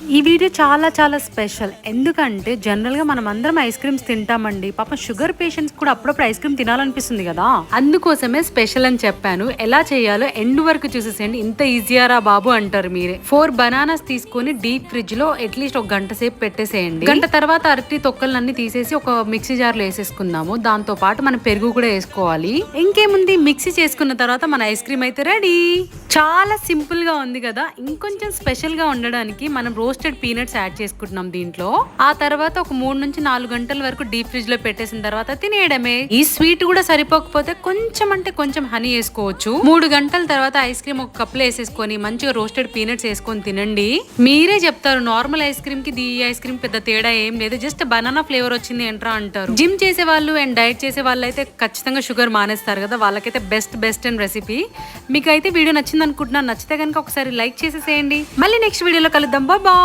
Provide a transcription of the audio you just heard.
ఈ వీడియో చాలా చాలా స్పెషల్. ఎందుకంటే జనరల్ గా మనం అందరం ఐస్ క్రీమ్స్ తింటామండి. పాపం షుగర్ పేషెంట్స్ కూడా అప్పుడప్పుడు ఐస్ క్రీమ్ తినాలనిపిస్తుంది కదా, అందుకోసమే స్పెషల్ అని చెప్పాను. ఎలా చేయాలో ఎండ్ వరకు చూసేసేయండి. ఇంత ఈజీయారా బాబు అంటారు మీరే. 4 బనానాస్ తీసుకొని డీప్ ఫ్రిడ్జ్ లో అట్లీస్ట్ ఒక గంట సేపు పెట్టేసేయండి. గంట తర్వాత అరటి తొక్కలన్నీ తీసేసి ఒక మిక్సీ జార్ లో వేసేసుకుందాము. దాంతో పాటు మనం పెరుగు కూడా వేసుకోవాలి. ఇంకేముంది, మిక్సీ చేసుకున్న తర్వాత మన ఐస్ క్రీమ్ అయితే రెడీ. చాలా సింపుల్ గా ఉంది కదా. ఇంకొంచెం స్పెషల్ గా ఉండడానికి మనం రోస్టెడ్ పీనట్స్ యాడ్ చేసుకుంటున్నాం దీంట్లో. ఆ తర్వాత ఒక 3 నుంచి 4 గంటల వరకు డీప్ ఫ్రిడ్జ్ లో పెట్టేసిన తర్వాత తినేయడమే. ఈ స్వీట్ కూడా సరిపోకపోతే కొంచెం అంటే కొంచెం హనీ వేసుకోవచ్చు. 3 గంటల తర్వాత ఐస్ క్రీమ్ ఒక కప్ లో వేసేసుకొని మంచిగా రోస్టెడ్ పీనట్స్ వేసుకొని తినండి. మీరే చెప్తారు నార్మల్ ఐస్ క్రీమ్ కి ఈ ఐస్ క్రీమ్ పెద్ద తేడా ఏం లేదు, జస్ట్ బనానా ఫ్లేవర్ వచ్చింది ఏంట్రా అంటారు. జిమ్ చేసే వాళ్ళు అండ్ డైట్ చేసే వాళ్ళు అయితే ఖచ్చితంగా షుగర్ మానేస్తారు కదా, వాళ్ళకైతే బెస్ట్ అండ్ రెసిపీ. మీకు అయితే వీడియో నచ్చింది అనుకుంటున్నాను. నచ్చితే కనుక ఒకసారి లైక్ చేసేసేయండి. మళ్ళీ నెక్స్ట్ వీడియోలో కలుద్దాం. బాయ్.